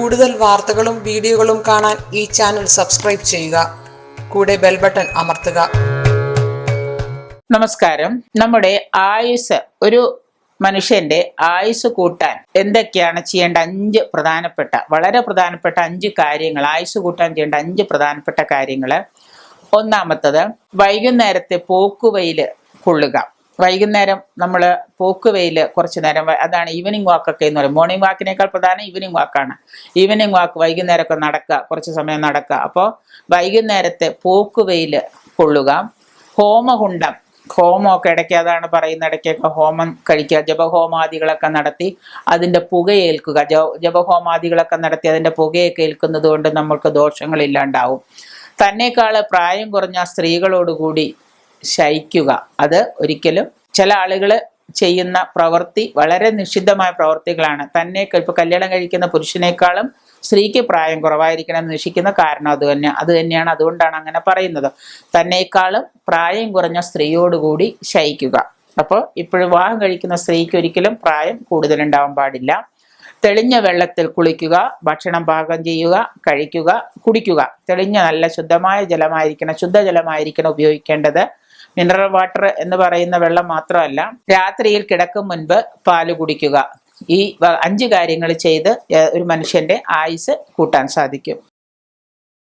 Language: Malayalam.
കൂടുതൽ വാർത്തകളും വീഡിയോകളും കാണാൻ ഈ ചാനൽ സബ്സ്ക്രൈബ് ചെയ്യുക. കൂടെ ബെൽ ബട്ടൺ അമർത്തുക. നമസ്കാരം. നമ്മുടെ ആയുസ്, ഒരു മനുഷ്യന്റെ ആയുസ് കൂട്ടാൻ എന്തൊക്കെയാണ് ചെയ്യേണ്ട 5 വളരെ പ്രധാനപ്പെട്ട 5 കാര്യങ്ങൾ, ആയുസ് കൂട്ടാൻ ചെയ്യേണ്ട 5 പ്രധാനപ്പെട്ട കാര്യങ്ങൾ. ഒന്നാമത്തത്, വൈകുന്നേരത്തെ പോക്കുവെയിൽ കൊള്ളുക. വൈകുന്നേരം നമ്മൾ പോക്കുവെയിൽ കുറച്ച് നേരം, അതാണ് ഈവനിങ് വാക്കൊക്കെ എന്ന് പറയും. മോർണിംഗ് വാക്കിനേക്കാൾ പ്രധാനം ഈവനിങ് വാക്കാണ്. ഈവനിങ് വാക്ക് വൈകുന്നേരമൊക്കെ നടക്കുക, കുറച്ച് സമയം നടക്കുക. അപ്പോൾ വൈകുന്നേരത്തെ പോക്കുവെയിൽ കൊള്ളുക. ഹോമകുണ്ഡം, ഹോമമൊക്കെ ഇടയ്ക്ക്, അതാണ് പറയുന്ന, ഇടയ്ക്കൊക്കെ ഹോമം കഴിക്കുക. ജപഹോമാദികളൊക്കെ നടത്തി അതിൻ്റെ പുകയേൽക്കുക. ജപഹോമാദികളൊക്കെ നടത്തി അതിൻ്റെ പുകയൊക്കെ ഏൽക്കുന്നത് കൊണ്ട് നമ്മൾക്ക് ദോഷങ്ങളില്ലാണ്ടാവും. തന്നെക്കാൾ പ്രായം കുറഞ്ഞ സ്ത്രീകളോടുകൂടി ശയിക്കുക. അത് ഒരിക്കലും, ചില ആളുകൾ ചെയ്യുന്ന പ്രവൃത്തി വളരെ നിഷിദ്ധമായ പ്രവൃത്തികളാണ്. ഇപ്പൊ കല്യാണം കഴിക്കുന്ന പുരുഷനേക്കാളും സ്ത്രീക്ക് പ്രായം കുറവായിരിക്കണം എന്ന് നിശ്ചയിക്കുന്ന കാരണം അത് തന്നെയാണ്. അതുകൊണ്ടാണ് അങ്ങനെ പറയുന്നത്. തന്നേക്കാളും പ്രായം കുറഞ്ഞ സ്ത്രീയോടുകൂടി ശയിക്കുക. അപ്പോൾ ഇപ്പോഴും വിവാഹം കഴിക്കുന്ന സ്ത്രീക്ക് ഒരിക്കലും പ്രായം കൂടുതലുണ്ടാവാൻ പാടില്ല. തെളിഞ്ഞ വെള്ളത്തിൽ കുളിക്കുക, ഭക്ഷണം പാകം ചെയ്യുക, കഴിക്കുക, കുടിക്കുക. തെളിഞ്ഞ നല്ല ശുദ്ധമായ ജലമായിരിക്കണം, ശുദ്ധജലമായിരിക്കണം ഉപയോഗിക്കേണ്ടത്. മിനറൽ വാട്ടർ എന്ന് പറയുന്ന വെള്ളം മാത്രമല്ല. രാത്രിയിൽ കിടക്കും മുൻപ് പാല് കുടിക്കുക. ഈ 5 കാര്യങ്ങൾ ചെയ്ത് ഒരു മനുഷ്യന്റെ ആയുസ് കൂട്ടാൻ സാധിക്കും.